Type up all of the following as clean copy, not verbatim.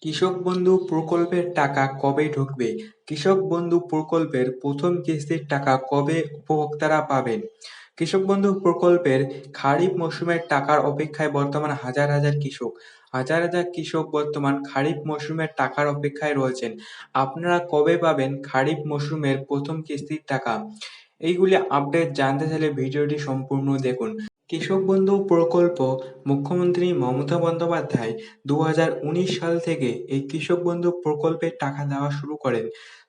কৃষক বন্ধু প্রকল্পের টাকা কবে ঢুকবে? কৃষক বন্ধু প্রকল্পের প্রথম কিস্তির টাকা কবে উপভোক্তারা পাবেন? কৃষক বন্ধু প্রকল্পের খারিফ মৌসুমের টাকার অপেক্ষায় বর্তমান হাজার হাজার কৃষক। হাজার হাজার কৃষক বর্তমান খারিফ মৌসুমের টাকার অপেক্ষায় রয়েছেন। আপনারা কবে পাবেন খারিফ মৌসুমের প্রথম কিস্তির টাকা? এইগুলি আপডেট জানতে চাইলে ভিডিওটি সম্পূর্ণ দেখুন। কৃষক বন্ধু প্রকল্প মুখ্যমন্ত্রী মমতা বন্দ্যোপাধ্যায় ২০১৯ সাল থেকে এই কৃষক বন্ধু প্রকল্পের টাকা দেওয়া শুরু করেন।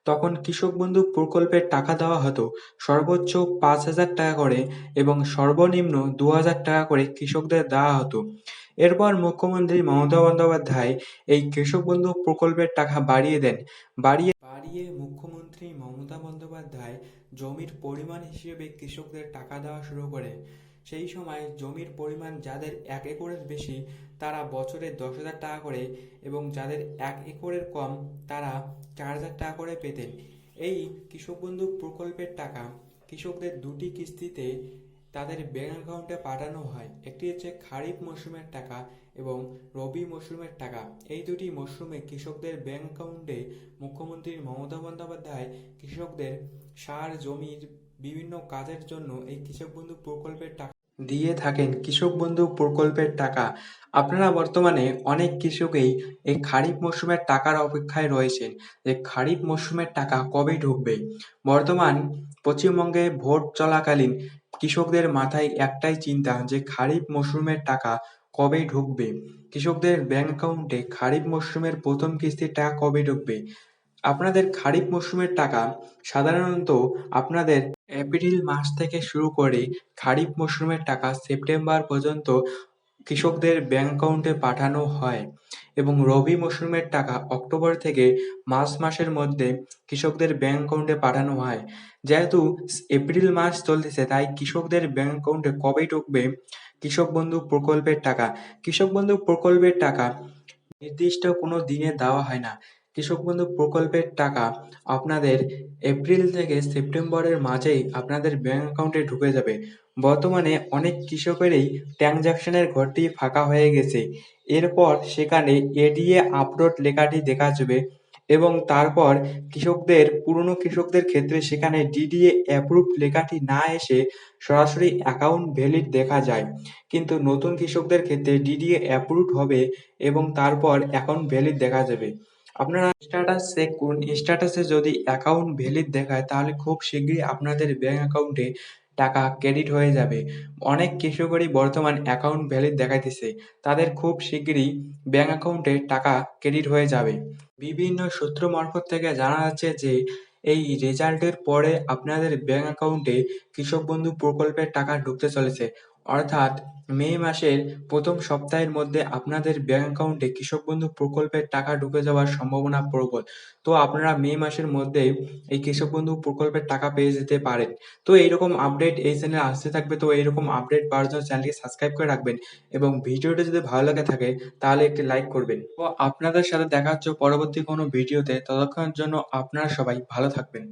তখন কৃষক বন্ধু প্রকল্পের টাকা দেওয়া হতো সর্বোচ্চ ৫,০০০ টাকা করে এবং সর্বনিম্ন ২,০০০ টাকা করে কৃষকদের দেওয়া হতো। এরপর মুখ্যমন্ত্রী মমতা বন্দ্যোপাধ্যায় এই কৃষক বন্ধু প্রকল্পের টাকা বাড়িয়ে দেন। বাড়িয়ে মুখ্যমন্ত্রী মমতা বন্দ্যোপাধ্যায় জমির পরিমাণ হিসেবে কৃষকদের টাকা দেওয়া শুরু করেন। সেই সময় জমির পরিমাণ যাদের ১ একরের বেশি তারা বছরে ১০,০০০ টাকা করে এবং যাদের ১ একরের কম তারা ৪,০০০ টাকা করে পেতেন। এই কৃষক বন্ধু প্রকল্পের টাকা কৃষকদের দুটি কিস্তিতে তাদের ব্যাংক অ্যাকাউন্টে পাঠানো হয়। একটি হচ্ছে খারিফ মৌসুমের টাকা এবং রবি মৌসুমের টাকা। এই দুটি মৌসুমে কৃষকদের ব্যাংক অ্যাকাউন্টে মুখ্যমন্ত্রী মমতা বন্দ্যোপাধ্যায় কৃষকদের সার জমির বিভিন্ন কাজের জন্য এই কৃষক বন্ধু প্রকল্পের টাকা দিয়ে থাকেন। কৃষক বন্ধু প্রকল্পের টাকা আপনারা বর্তমানে অনেক কৃষকই এই খারিফ মৌসুমের টাকার অপেক্ষায় রয়েছেন যে খারিফ মৌসুমের টাকা কবে ঢুকবে। বর্তমান পশ্চিমবঙ্গে ভোট চলাকালীন কৃষকদের মাথায় একটাই চিন্তা যে খারিফ মৌসুমের টাকা কবে ঢুকবে। কৃষকদের ব্যাংক অ্যাকাউন্টে খারিফ মৌসুমের প্রথম কিস্তির টাকা কবে ঢুকবে। আপনাদের খারিফ মৌসুমের টাকা সাধারণত আপনাদের এপ্রিল মাস থেকে শুরু করে খারিফ মৌসুমের টাকা সেপ্টেম্বর পর্যন্ত কৃষকদের ব্যাংক অ্যাকাউন্টে পাঠানো হয় এবং রবি মৌসুমের টাকা অক্টোবর থেকে মার্চ মাসের মধ্যে কৃষকদের ব্যাংক অ্যাকাউন্টে পাঠানো হয়। যেহেতু এপ্রিল মাস চলতেছে তাই কৃষকদের ব্যাংক অ্যাকাউন্টে কবে ঢুকবে কৃষক বন্ধু প্রকল্পের টাকা। কৃষক বন্ধু প্রকল্পের টাকা নির্দিষ্ট কোনো দিনে দেওয়া হয় না। কৃষক বন্ধু প্রকল্পের টাকা আপনাদের এপ্রিল থেকে সেপ্টেম্বরের মাঝেই আপনাদের ব্যাংক অ্যাকাউন্টে ঢুকে যাবে। বর্তমানে অনেক কৃষকেরই ট্রানজাকশনের ঘরটি ফাঁকা হয়ে গেছে। এরপর সেখানে এডিএ আপলোড লেখাটি দেখা যাবে এবং তারপর পুরনো কৃষকদের ক্ষেত্রে সেখানে ডিডিএ অ্যাপ্রুভড লেখাটি না এসে সরাসরি অ্যাকাউন্ট ভ্যালিড দেখা যায়। কিন্তু নতুন কৃষকদের ক্ষেত্রে ডিডিএ অ্যাপ্রুভড হবে এবং তারপর অ্যাকাউন্ট ভ্যালিড দেখা যাবে। আপনারা স্ট্যাটাস চেক করুন। স্ট্যাটাসে যদি অ্যাকাউন্ট ভ্যালিড দেখায় তাহলে খুব শিগগিরই আপনাদের ব্যাংক অ্যাকাউন্টে টাকা ক্রেডিট হয়ে যাবে। অনেক কৃষকেরই বর্তমান অ্যাকাউন্ট ভ্যালিড দেখাইতেছে। তাদের খুব শিগগিরই ব্যাংক অ্যাকাউন্টে টাকা ক্রেডিট হয়ে যাবে। বিভিন্ন সূত্র মারফত থেকে জানা যাচ্ছে যে এই রেজাল্টের পরে আপনাদের ব্যাংক অ্যাকাউন্টে কৃষক বন্ধু প্রকল্পের টাকা ঢুকতে চলেছে। অর্থাৎ মে মাসের প্রথম সপ্তাহের মধ্যে আপনাদের ব্যাংক অ্যাকাউন্টে কৃষক বন্ধু প্রকল্পের টাকা ঢুকে যাওয়ার সম্ভাবনা প্রবল। তো আপনারা মে মাসের মধ্যে এই কৃষক বন্ধু প্রকল্পের টাকা পেয়ে যেতে পারেন। তো এইরকম আপডেট এই চ্যানেলে আসতে থাকবে। তো এইরকম আপডেট পাওয়ার জন্য চ্যানেলটি সাবস্ক্রাইব করে রাখবেন এবং ভিডিওটি যদি ভালো লাগে থাকে তাহলে একটি লাইক করবেন। তো আপনাদের সাথে দেখা হচ্ছে পরবর্তী কোনো ভিডিওতে। ততক্ষণের জন্য আপনারা সবাই ভালো থাকবেন।